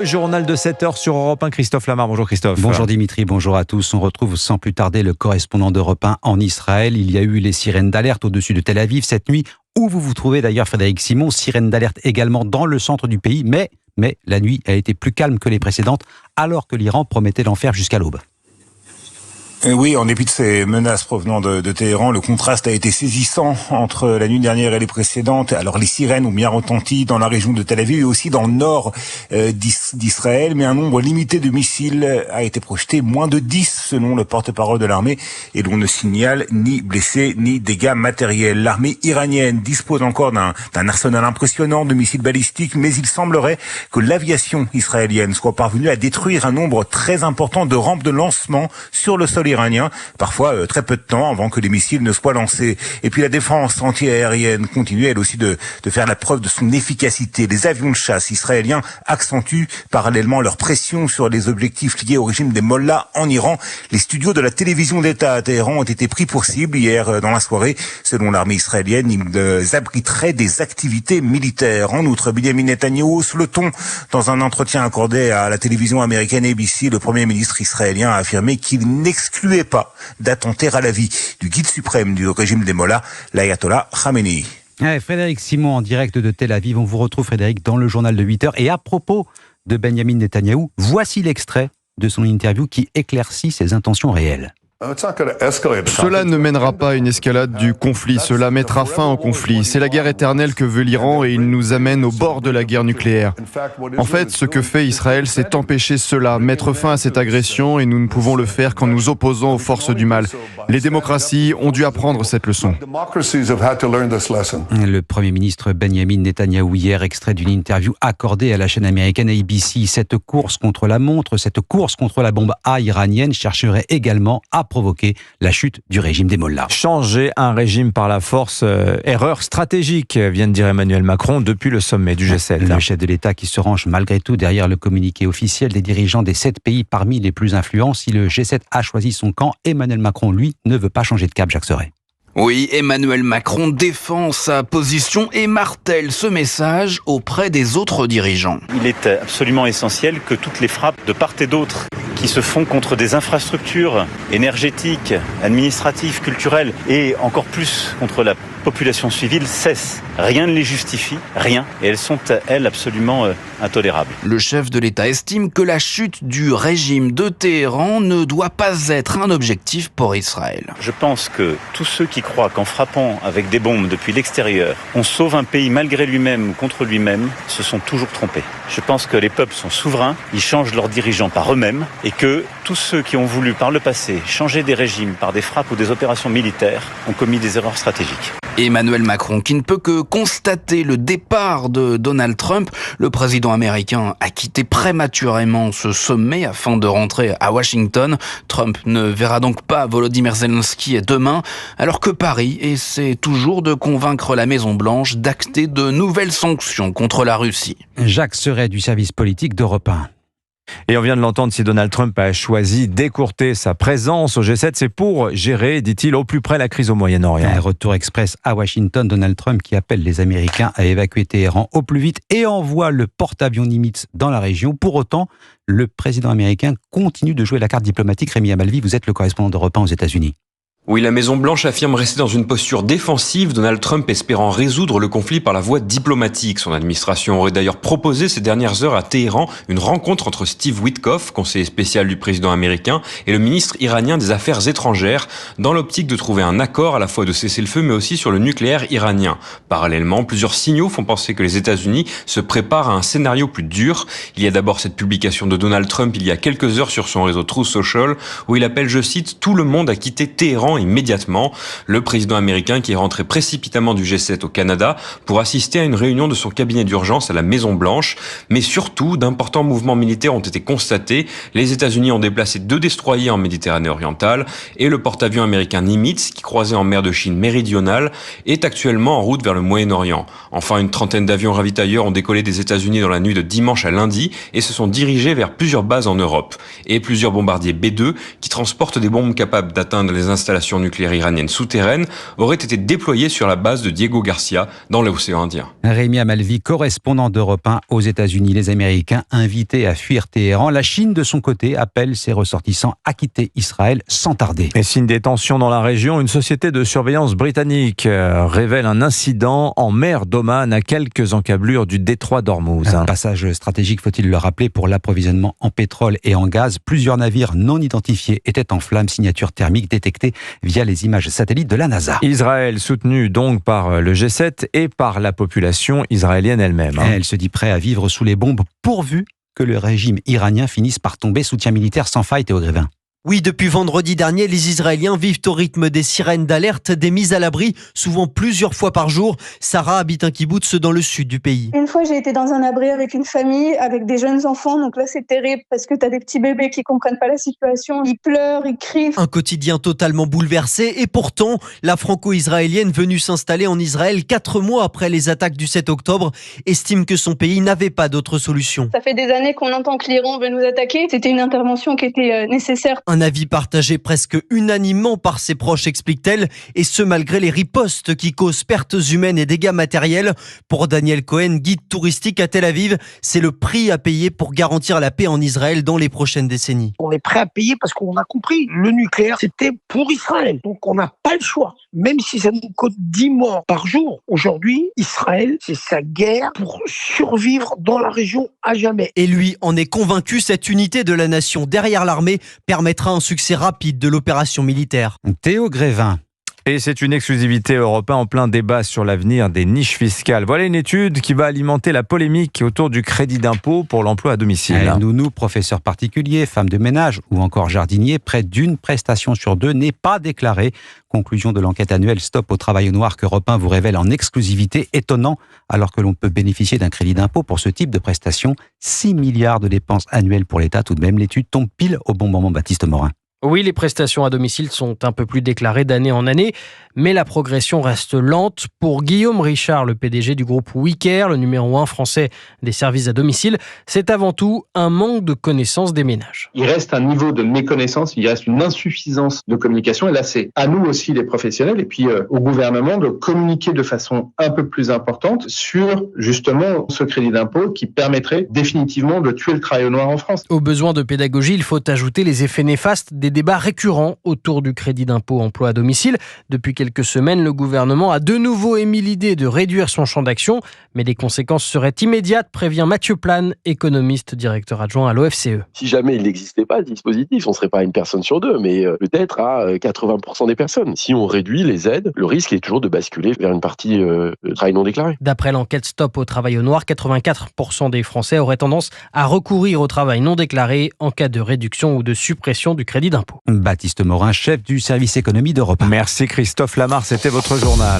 Journal de 7h sur Europe 1, Christophe Lamar. Bonjour Christophe. Bonjour Dimitri, bonjour à tous. On retrouve sans plus tarder le correspondant d'Europe 1 en Israël. Il y a eu les sirènes d'alerte au-dessus de Tel Aviv cette nuit, où vous vous trouvez d'ailleurs Frédéric Simon. Sirènes d'alerte également dans le centre du pays, mais la nuit a été plus calme que les précédentes, alors que l'Iran promettait l'enfer jusqu'à l'aube. Oui, en dépit de ces menaces provenant de Téhéran, le contraste a été saisissant entre la nuit dernière et les précédentes. Alors les sirènes ont bien retenti dans la région de Tel Aviv et aussi dans le nord d'Israël, mais un nombre limité de missiles a été projeté, moins de 10 selon le porte-parole de l'armée, et l'on ne signale ni blessés ni dégâts matériels. L'armée iranienne dispose encore d'un arsenal impressionnant de missiles balistiques, mais il semblerait que l'aviation israélienne soit parvenue à détruire un nombre très important de rampes de lancement sur le sol iranien, parfois très peu de temps avant que les missiles ne soient lancés. Et puis la défense anti-aérienne continue elle aussi de faire la preuve de son efficacité. Les avions de chasse israéliens accentuent parallèlement leur pression sur les objectifs liés au régime des mollahs en Iran. Les studios de la télévision d'État à Téhéran ont été pris pour cible hier dans la soirée. Selon l'armée israélienne, ils abriteraient des activités militaires. En outre, Benjamin Netanyahou hausse le ton. Dans un entretien accordé à la télévision américaine ABC, le Premier ministre israélien a affirmé qu'il n'excluait pas d'attenter à la vie du guide suprême du régime des mollahs, l'ayatollah Khamenei. Frédéric Simon en direct de Tel Aviv. On vous retrouve Frédéric dans le journal de 8h. Et à propos de Benjamin Netanyahou, voici l'extrait de son interview qui éclaircit ses intentions réelles. Cela ne mènera pas à une escalade du conflit, cela mettra fin au conflit. C'est la guerre éternelle que veut l'Iran et il nous amène au bord de la guerre nucléaire. En fait, ce que fait Israël, c'est empêcher cela, mettre fin à cette agression et nous ne pouvons le faire qu'en nous opposant aux forces du mal. Les démocraties ont dû apprendre cette leçon. Le Premier ministre Benjamin Netanyahou hier, extrait d'une interview accordée à la chaîne américaine ABC. Cette course contre la montre, cette course contre la bombe A iranienne chercherait également à provoquer la chute du régime des mollahs. Changer un régime par la force, erreur stratégique, vient de dire Emmanuel Macron depuis le sommet du G7. Le chef de l'État qui se range malgré tout derrière le communiqué officiel des dirigeants des 7 pays parmi les plus influents. Si le G7 a choisi son camp, Emmanuel Macron, lui, ne veut pas changer de cap, Jacques Serret. Oui, Emmanuel Macron défend sa position et martèle ce message auprès des autres dirigeants. Il est absolument essentiel que toutes les frappes de part et d'autre qui se font contre des infrastructures énergétiques, administratives, culturelles et encore plus contre la population civile cessent. Rien ne les justifie, rien. Et elles sont, elles, absolument intolérables. Le chef de l'État estime que la chute du régime de Téhéran ne doit pas être un objectif pour Israël. Je pense que tous ceux qui croient qu'en frappant avec des bombes depuis l'extérieur, on sauve un pays malgré lui-même ou contre lui-même, se sont toujours trompés. Je pense que les peuples sont souverains, ils changent leurs dirigeants par eux-mêmes et que tous ceux qui ont voulu par le passé changer des régimes par des frappes ou des opérations militaires ont commis des erreurs stratégiques. Emmanuel Macron qui ne peut que constater le départ de Donald Trump. Le président américain a quitté prématurément ce sommet afin de rentrer à Washington. Trump ne verra donc pas Volodymyr Zelensky demain, alors que Paris essaie toujours de convaincre la Maison-Blanche d'acter de nouvelles sanctions contre la Russie. Jacques Serret du service politique d'Europe 1. Et on vient de l'entendre, si Donald Trump a choisi d'écourter sa présence au G7, c'est pour gérer, dit-il, au plus près la crise au Moyen-Orient. Un retour express à Washington, Donald Trump qui appelle les Américains à évacuer Téhéran au plus vite et envoie le porte-avions Nimitz dans la région. Pour autant, le président américain continue de jouer la carte diplomatique. Rémi Amalvi, vous êtes le correspondant d'Europe 1 aux États-Unis. Oui, la Maison-Blanche affirme rester dans une posture défensive, Donald Trump espérant résoudre le conflit par la voie diplomatique. Son administration aurait d'ailleurs proposé ces dernières heures à Téhéran une rencontre entre Steve Witkoff, conseiller spécial du président américain, et le ministre iranien des Affaires étrangères, dans l'optique de trouver un accord à la fois de cessez-le-feu mais aussi sur le nucléaire iranien. Parallèlement, plusieurs signaux font penser que les États-Unis se préparent à un scénario plus dur. Il y a d'abord cette publication de Donald Trump il y a quelques heures sur son réseau Truth Social, où il appelle, je cite, « tout le monde à quitter Téhéran immédiatement ». Le président américain qui est rentré précipitamment du G7 au Canada pour assister à une réunion de son cabinet d'urgence à la Maison-Blanche. Mais surtout, d'importants mouvements militaires ont été constatés. Les États-Unis ont déplacé 2 destroyers en Méditerranée orientale et le porte-avions américain Nimitz, qui croisait en mer de Chine méridionale, est actuellement en route vers le Moyen-Orient. Enfin, une trentaine d'avions ravitailleurs ont décollé des États-Unis dans la nuit de dimanche à lundi et se sont dirigés vers plusieurs bases en Europe. Et plusieurs bombardiers B-2 qui transportent des bombes capables d'atteindre les installations installations nucléaires iraniennes souterraines auraient été déployées sur la base de Diego Garcia dans l'océan Indien. Rémi Amalvi, correspondant d'Europe 1 aux États-Unis. Les Américains invités à fuir Téhéran. La Chine, de son côté, appelle ses ressortissants à quitter Israël sans tarder. Et signe des tensions dans la région, une société de surveillance britannique révèle un incident en mer d'Oman à quelques encablures du détroit d'Ormuz. Un passage stratégique, faut-il le rappeler, pour l'approvisionnement en pétrole et en gaz. Plusieurs navires non identifiés étaient en flammes, signature thermique détectée via les images satellites de la NASA. Israël soutenu donc par le G7 et par la population israélienne elle-même. Elle se dit prête à vivre sous les bombes pourvu que le régime iranien finisse par tomber. Soutien militaire sans faille, Théo Grévin. Oui, depuis vendredi dernier, les Israéliens vivent au rythme des sirènes d'alerte, des mises à l'abri, souvent plusieurs fois par jour. Sarah habite un kibboutz dans le sud du pays. Une fois, j'ai été dans un abri avec une famille, avec des jeunes enfants. Donc là, c'est terrible parce que t'as des petits bébés qui comprennent pas la situation. Ils pleurent, ils crient. Un quotidien totalement bouleversé. Et pourtant, la franco-israélienne venue s'installer en Israël 4 mois après les attaques du 7 octobre estime que son pays n'avait pas d'autre solution. Ça fait des années qu'on entend que l'Iran veut nous attaquer. C'était une intervention qui était nécessaire. Un avis partagé presque unanimement par ses proches, explique-t-elle, et ce malgré les ripostes qui causent pertes humaines et dégâts matériels. Pour Daniel Cohen, guide touristique à Tel Aviv, c'est le prix à payer pour garantir la paix en Israël dans les prochaines décennies. On est prêt à payer parce qu'on a compris, le nucléaire, c'était pour Israël. Donc on n'a pas le choix. Même si ça nous coûte 10 morts par jour, aujourd'hui, Israël, c'est sa guerre pour survivre dans la région à jamais. Et lui en est convaincu, cette unité de la nation derrière l'armée permettra un succès rapide de l'opération militaire. Théo Grévin. Et c'est une exclusivité européenne en plein débat sur l'avenir des niches fiscales. Voilà une étude qui va alimenter la polémique autour du crédit d'impôt pour l'emploi à domicile. Nounou, professeur particulier, femme de ménage ou encore jardinier, près d'une prestation sur 2 n'est pas déclarée. Conclusion de l'enquête annuelle Stop au travail au noir qu'Europe 1 vous révèle en exclusivité. Étonnant, alors que l'on peut bénéficier d'un crédit d'impôt pour ce type de prestation. 6 milliards de dépenses annuelles pour l'État. Tout de même, l'étude tombe pile au bon moment, Baptiste Morin. Oui, les prestations à domicile sont un peu plus déclarées d'année en année, mais la progression reste lente. Pour Guillaume Richard, le PDG du groupe WeCare, le numéro 1 français des services à domicile, c'est avant tout un manque de connaissance des ménages. Il reste un niveau de méconnaissance, il reste une insuffisance de communication, et là c'est à nous aussi les professionnels, et puis au gouvernement de communiquer de façon un peu plus importante sur justement ce crédit d'impôt qui permettrait définitivement de tuer le travail au noir en France. Au besoin de pédagogie, il faut ajouter les effets néfastes des débats récurrents autour du crédit d'impôt emploi à domicile. Depuis quelques semaines, le gouvernement a de nouveau émis l'idée de réduire son champ d'action, mais les conséquences seraient immédiates, prévient Mathieu Plane, économiste, directeur adjoint à l'OFCE. Si jamais il n'existait pas, le dispositif, on ne serait pas à 1 personne sur 2, mais peut-être à 80% des personnes. Si on réduit les aides, le risque est toujours de basculer vers une partie de travail non déclaré. D'après l'enquête Stop au travail au noir, 84% des Français auraient tendance à recourir au travail non déclaré en cas de réduction ou de suppression du crédit d'impôt. Baptiste Morin, chef du service économie d'Europe 1. Merci Christophe Lamar, c'était votre journal.